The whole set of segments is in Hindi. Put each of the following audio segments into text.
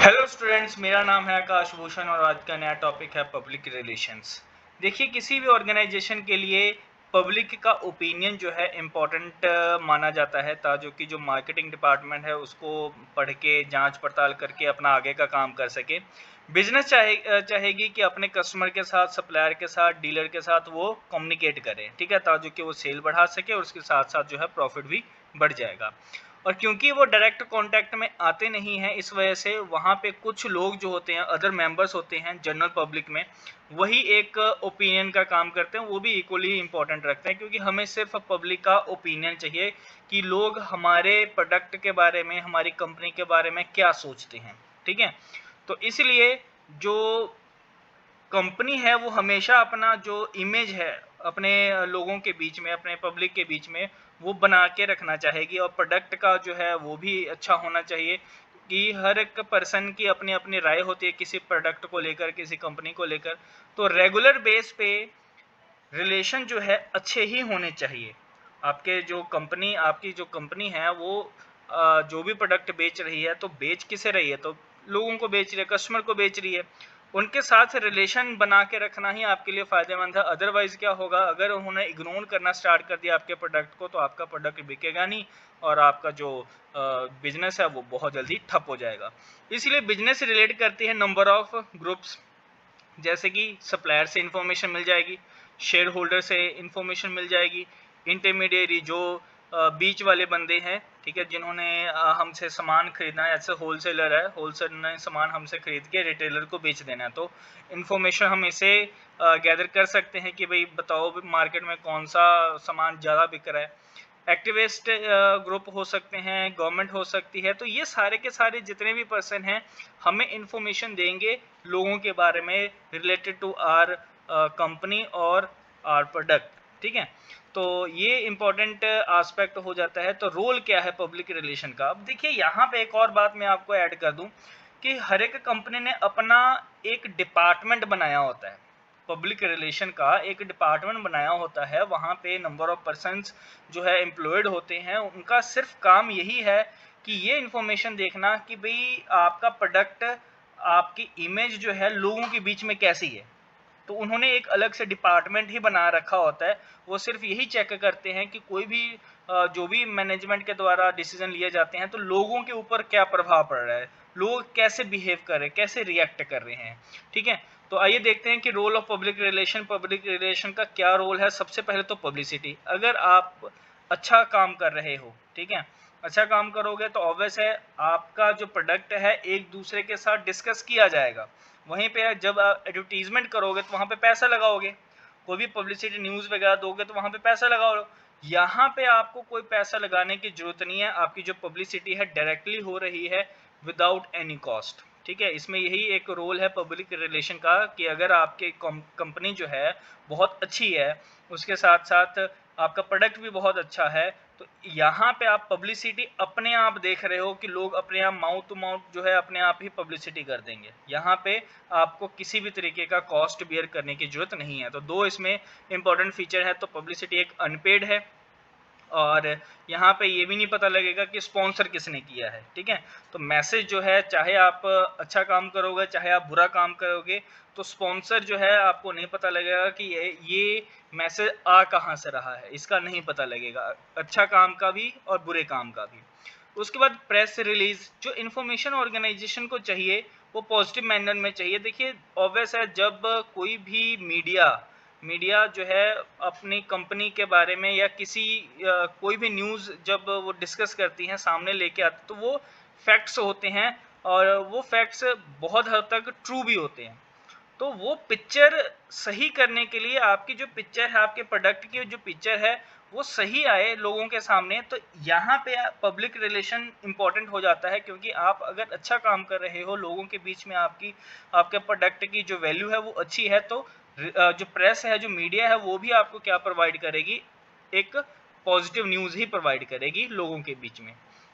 हेलो स्टूडेंट्स, मेरा नाम है आकाश भूषण और आज का नया टॉपिक है पब्लिक रिलेशंस। देखिए, किसी भी ऑर्गेनाइजेशन के लिए पब्लिक का ओपिनियन जो है इम्पोर्टेंट माना जाता है, ताकि कि जो मार्केटिंग डिपार्टमेंट है उसको पढ़ के जांच पड़ताल करके अपना आगे का काम कर सके। बिजनेस चाहेगी कि अपने कस्टमर के साथ, सप्लायर के साथ, डीलर के साथ वो कम्युनिकेट करें, ठीक है, ताकि कि वो सेल बढ़ा सके और उसके साथ साथ जो है प्रॉफिट भी बढ़ जाएगा। और क्योंकि वो डायरेक्ट कांटेक्ट में आते नहीं हैं, इस वजह से वहाँ पे कुछ लोग जो होते हैं, अदर मेंबर्स होते हैं जनरल पब्लिक में, वही एक ओपिनियन का काम करते हैं, वो भी इक्वली इंपॉर्टेंट रखते हैं, क्योंकि हमें सिर्फ पब्लिक का ओपिनियन चाहिए कि लोग हमारे प्रोडक्ट के बारे में, हमारी कंपनी के बारे में क्या सोचते हैं, ठीक है। तो इसलिए जो कंपनी है वो हमेशा अपना जो इमेज है अपने लोगों के बीच में, अपने पब्लिक के बीच में, वो बना के रखना चाहेगी। और प्रोडक्ट का जो है वो भी अच्छा होना चाहिए कि हर एक पर्सन की अपनी अपनी राय होती है किसी प्रोडक्ट को लेकर, किसी कंपनी को लेकर। तो रेगुलर बेस पे रिलेशन जो है अच्छे ही होने चाहिए। आपकी जो कंपनी है वो जो भी प्रोडक्ट बेच रही है, तो बेच किसे रही है? तो लोगों को बेच रही है, कस्टमर को बेच रही है। उनके साथ रिलेशन बना के रखना ही आपके लिए फ़ायदेमंद है। अदरवाइज़ क्या होगा, अगर उन्होंने इग्नोर करना स्टार्ट कर दिया आपके प्रोडक्ट को, तो आपका प्रोडक्ट बिकेगा नहीं और आपका जो बिज़नेस है वो बहुत जल्दी ठप हो जाएगा। इसलिए बिज़नेस से रिलेट करती है नंबर ऑफ़ ग्रुप्स, जैसे कि सप्लायर से इन्फॉर्मेशन मिल जाएगी, शेयर होल्डर से इन्फॉर्मेशन मिल जाएगी, इंटरमीडिएरी जो बीच वाले बंदे हैं, ठीक है, जिन्होंने हमसे सामान खरीदना है, जैसे होलसेलर है, होलसेलर ने सामान हमसे खरीद के रिटेलर को बेच देना है, तो इन्फॉर्मेशन हम इसे गैदर कर सकते हैं कि भाई बताओ मार्केट में कौन सा सामान ज़्यादा बिक रहा है। एक्टिविस्ट ग्रुप हो सकते हैं, गवर्नमेंट हो सकती है। तो ये सारे के सारे जितने भी पर्सन हैं हमें इन्फॉर्मेशन देंगे लोगों के बारे में रिलेटेड टू आर कंपनी और आर प्रोडक्ट, ठीक है। तो ये इम्पोर्टेंट एस्पेक्ट हो जाता है। तो रोल क्या है पब्लिक रिलेशन का? अब देखिए, यहाँ पे एक और बात मैं आपको ऐड कर दूं कि हर एक कंपनी ने अपना एक डिपार्टमेंट बनाया होता है। पब्लिक रिलेशन का एक डिपार्टमेंट बनाया होता है, वहाँ पे नंबर ऑफ पर्सन्स जो है एम्प्लॉयड होते हैं। उनका सिर्फ काम यही है कि ये इन्फॉर्मेशन देखना कि भाई आपका प्रोडक्ट, आपकी इमेज जो है लोगों के बीच में कैसी है। तो उन्होंने एक अलग से डिपार्टमेंट ही बना रखा होता है। वो सिर्फ यही चेक करते हैं कि कोई भी जो भी मैनेजमेंट के द्वारा डिसीजन लिए जाते हैं तो लोगों के ऊपर क्या प्रभाव पड़ रहा है, लोग कैसे बिहेव कर रहे हैं, कैसे रिएक्ट कर रहे हैं, ठीक है। तो आइए देखते हैं कि रोल ऑफ पब्लिक रिलेशन का क्या रोल है। सबसे पहले तो पब्लिसिटी। अगर आप अच्छा काम कर रहे हो, ठीक है, अच्छा काम करोगे तो ऑब्वियस है आपका जो प्रोडक्ट है एक दूसरे के साथ डिस्कस किया जाएगा। वहीं पे जब आप एडवर्टीजमेंट करोगे तो वहाँ पे पैसा लगाओगे, कोई भी पब्लिसिटी न्यूज़ वगैरह दोगे तो वहाँ पे पैसा लगाओ। यहाँ पे आपको कोई पैसा लगाने की जरूरत नहीं है, आपकी जो पब्लिसिटी है डायरेक्टली हो रही है विदाउट एनी कॉस्ट, ठीक है। इसमें यही एक रोल है पब्लिक रिलेशन का कि अगर आपकी कंपनी जो है बहुत अच्छी है, उसके साथ साथ आपका प्रोडक्ट भी बहुत अच्छा है, तो यहाँ पे आप पब्लिसिटी अपने आप देख रहे हो कि लोग अपने आप माउथ टू माउथ जो है अपने आप ही पब्लिसिटी कर देंगे। यहाँ पे आपको किसी भी तरीके का कॉस्ट बियर करने की जरूरत नहीं है। तो दो इसमें इंपॉर्टेंट फीचर है। तो पब्लिसिटी एक अनपेड है और यहाँ पे ये भी नहीं पता लगेगा कि स्पॉन्सर किसने किया है, ठीक है। तो मैसेज जो है, चाहे आप अच्छा काम करोगे चाहे आप बुरा काम करोगे, तो स्पॉन्सर जो है आपको नहीं पता लगेगा कि ये मैसेज आ कहाँ से रहा है, इसका नहीं पता लगेगा, अच्छा काम का भी और बुरे काम का भी। उसके बाद प्रेस रिलीज, जो इन्फॉर्मेशन ऑर्गेनाइजेशन को चाहिए वो पॉजिटिव मैनर में चाहिए। देखिए, ऑब्वियस है जब कोई भी मीडिया जो है अपनी कंपनी के बारे में या कोई भी न्यूज़ जब वो डिस्कस करती हैं, सामने लेके आते, तो वो फैक्ट्स होते हैं और वो फैक्ट्स बहुत हद तक ट्रू भी होते हैं। तो वो पिक्चर सही करने के लिए, आपकी जो पिक्चर है, आपके प्रोडक्ट की जो पिक्चर है वो सही आए लोगों के सामने, तो यहाँ पे पब्लिक रिलेशन इंपॉर्टेंट हो जाता है। क्योंकि आप अगर अच्छा काम कर रहे हो, लोगों के बीच में आपके प्रोडक्ट की जो वैल्यू है वो अच्छी है, तो जो प्रेस है, जो मीडिया है, वो भी आपको क्या प्रोवाइड करेगी, एक पॉजिटिव न्यूज़ ही प्रोवाइड करेगी लोगों के बीच में।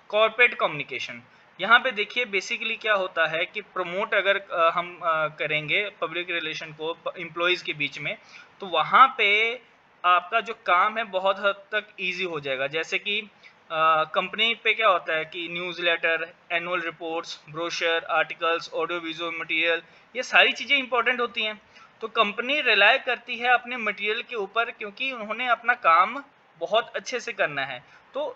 कॉर्पोरेट कम्युनिकेशन, यहाँ पे देखिए बेसिकली क्या होता है कि प्रमोट अगर हम करेंगे पब्लिक रिलेशन को एम्प्लॉयज़ के बीच में, तो वहाँ पे आपका जो काम है बहुत हद तक इजी हो जाएगा। जैसे कि कंपनी पे क्या होता है कि newsletter, annual reports, brochure, articles, audio visual material, ये सारी चीज़ें इंपॉर्टेंट होती हैं। तो कंपनी रिलाय करती है अपने मटेरियल के ऊपर, क्योंकि उन्होंने अपना काम बहुत अच्छे से करना है। तो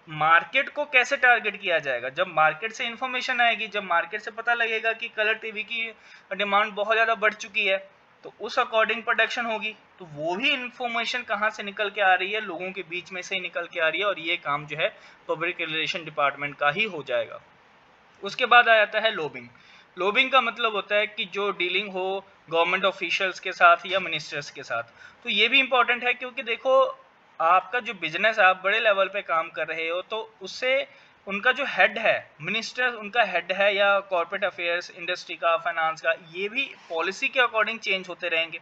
मार्केट को कैसे टारगेट किया जाएगा? जब मार्केट से इंफॉर्मेशन आएगी, जब मार्केट से पता लगेगा कि कलर टीवी की डिमांड बहुत ज़्यादा बढ़ चुकी है, तो उस अकॉर्डिंग प्रोडक्शन होगी। तो वो भी इंफॉर्मेशन कहाँ से निकल के आ रही है? लोगों के बीच में से ही निकल के आ रही है, और ये काम जो है पब्लिक रिलेशन डिपार्टमेंट का ही हो जाएगा। उसके बाद आ जाता है लॉबिंग। लॉबिंग का मतलब होता है कि जो डीलिंग हो गवर्नमेंट ऑफिशियल्स के साथ या मिनिस्टर्स के साथ। तो ये भी इंपॉर्टेंट है, क्योंकि देखो आपका जो बिजनेस है, आप बड़े लेवल पे काम कर रहे हो, तो उससे उनका जो हेड है, मिनिस्टर उनका हेड है, या कॉर्पोरेट अफेयर्स, इंडस्ट्री का, फाइनेंस का, ये भी पॉलिसी के अकॉर्डिंग चेंज होते रहेंगे।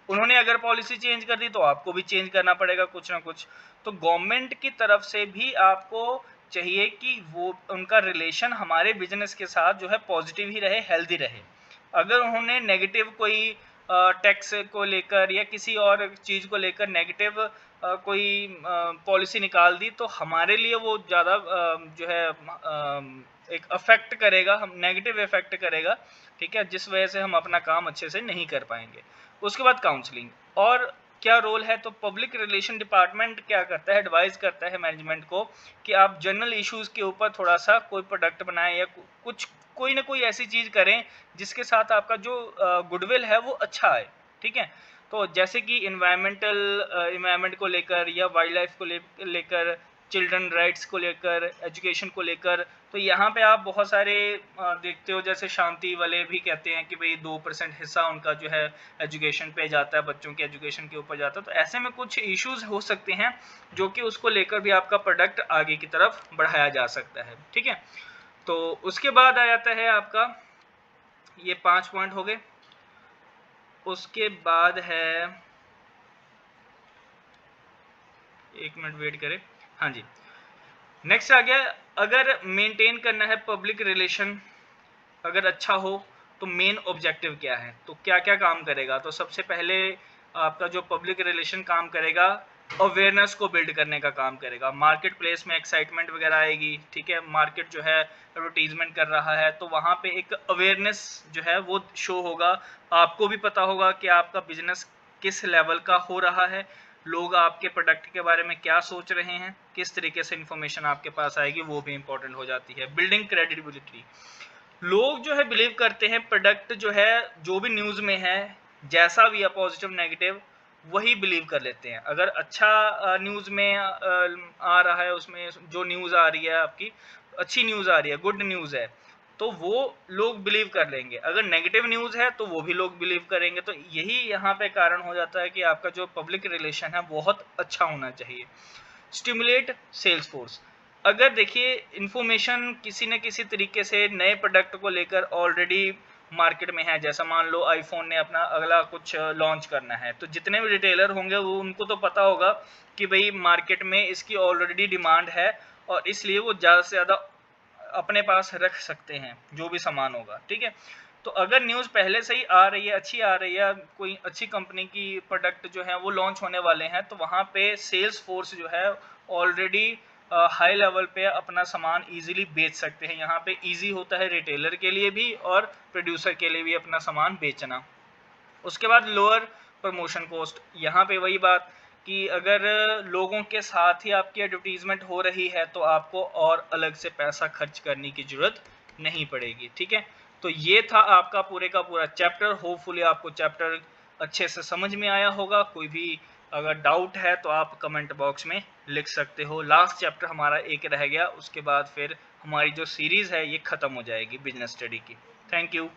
उन्होंने अगर पॉलिसी चेंज कर दी तो आपको भी चेंज करना पड़ेगा कुछ ना कुछ। तो गवर्नमेंट की तरफ से भी आपको चाहिए कि वो उनका रिलेशन हमारे बिजनेस के साथ जो है पॉजिटिव ही रहे, हेल्दी रहे। अगर उन्होंने नेगेटिव कोई टैक्स को लेकर या किसी और चीज़ को लेकर नेगेटिव कोई पॉलिसी निकाल दी, तो हमारे लिए वो ज़्यादा जो है एक अफेक्ट करेगा, हम नेगेटिव इफेक्ट करेगा, ठीक है, जिस वजह से हम अपना काम अच्छे से नहीं कर पाएंगे। उसके बाद काउंसलिंग और क्या रोल है? तो पब्लिक रिलेशन डिपार्टमेंट क्या करता है, एडवाइस करता है मैनेजमेंट को कि आप जनरल इश्यूज़ के ऊपर थोड़ा सा कोई प्रोडक्ट बनाएं, या कुछ कोई ना कोई ऐसी चीज़ करें जिसके साथ आपका जो गुडविल है वो अच्छा आए, ठीक है। तो जैसे कि इन्वायरमेंट को लेकर, या वाइल्ड लाइफ को लेकर, चिल्ड्रन राइट्स को लेकर, एजुकेशन को लेकर। तो यहाँ पे आप बहुत सारे देखते हो, जैसे शांति वाले भी कहते हैं कि भाई 2% हिस्सा उनका जो है एजुकेशन पे जाता है, बच्चों के एजुकेशन के ऊपर जाता है। तो ऐसे में कुछ इश्यूज हो सकते हैं जो कि उसको लेकर भी आपका प्रोडक्ट आगे की तरफ बढ़ाया जा सकता है, ठीक है। तो उसके बाद आ जाता है आपका, ये 5 पॉइंट हो गए। उसके बाद है, 1 मिनट वेट करें, हाँ जी, नेक्स्ट आ गया, अगर मेंटेन करना है पब्लिक रिलेशन, अगर अच्छा हो, तो मेन ऑब्जेक्टिव क्या है, तो क्या क्या काम करेगा? तो सबसे पहले आपका जो पब्लिक रिलेशन काम करेगा, अवेयरनेस को बिल्ड करने का काम करेगा। मार्केट प्लेस में एक्साइटमेंट वगैरह आएगी, ठीक है, मार्केट जो है एडवर्टीजमेंट कर रहा है, तो वहाँ पे एक अवेयरनेस जो है वो शो होगा। आपको भी पता होगा कि आपका बिजनेस किस लेवल का हो रहा है, लोग आपके प्रोडक्ट के बारे में क्या सोच रहे हैं, किस तरीके से इंफॉर्मेशन आपके पास आएगी, वो भी इंपॉर्टेंट हो जाती है। बिल्डिंग क्रेडिबिलिटी, लोग जो है बिलीव करते हैं प्रोडक्ट जो है, जो भी न्यूज़ में है, जैसा भी है पॉजिटिव नेगेटिव, वही बिलीव कर लेते हैं। अगर अच्छा न्यूज़ में आ रहा है, उसमें जो न्यूज़ आ रही है आपकी अच्छी न्यूज़ आ रही है, गुड न्यूज़ है, तो वो लोग बिलीव कर लेंगे। अगर नेगेटिव न्यूज़ है तो वो भी लोग बिलीव करेंगे। तो यही यहाँ पे कारण हो जाता है कि आपका जो पब्लिक रिलेशन है बहुत अच्छा होना चाहिए। स्टिमुलेट सेल्स फोर्स, अगर देखिए इंफॉर्मेशन किसी न किसी तरीके से नए प्रोडक्ट को लेकर ऑलरेडी मार्केट में है, जैसा मान लो आईफोन ने अपना अगला कुछ लॉन्च करना है, तो जितने भी रिटेलर होंगे वो उनको तो पता होगा कि भाई मार्केट में इसकी ऑलरेडी डिमांड है, और इसलिए वो ज़्यादा से ज़्यादा अपने पास रख सकते हैं जो भी सामान होगा, ठीक है। तो अगर न्यूज़ पहले से ही आ रही है, अच्छी आ रही है, कोई अच्छी कंपनी की प्रोडक्ट जो है वो लॉन्च होने वाले हैं, तो वहाँ पे सेल्स फोर्स जो है ऑलरेडी हाई लेवल पे अपना सामान इजीली बेच सकते हैं। यहाँ पे इजी होता है रिटेलर के लिए भी और प्रोड्यूसर के लिए भी अपना सामान बेचना। उसके बाद लोअर प्रमोशन कॉस्ट, यहाँ पे वही बात कि अगर लोगों के साथ ही आपकी एडवर्टीजमेंट हो रही है तो आपको और अलग से पैसा खर्च करने की ज़रूरत नहीं पड़ेगी, ठीक है। तो ये था आपका पूरे का पूरा चैप्टर। होपफुली आपको चैप्टर अच्छे से समझ में आया होगा। कोई भी अगर डाउट है तो आप कमेंट बॉक्स में लिख सकते हो। लास्ट चैप्टर हमारा एक रह गया, उसके बाद फिर हमारी जो सीरीज़ है ये ख़त्म हो जाएगी बिजनेस स्टडी की। Thank you.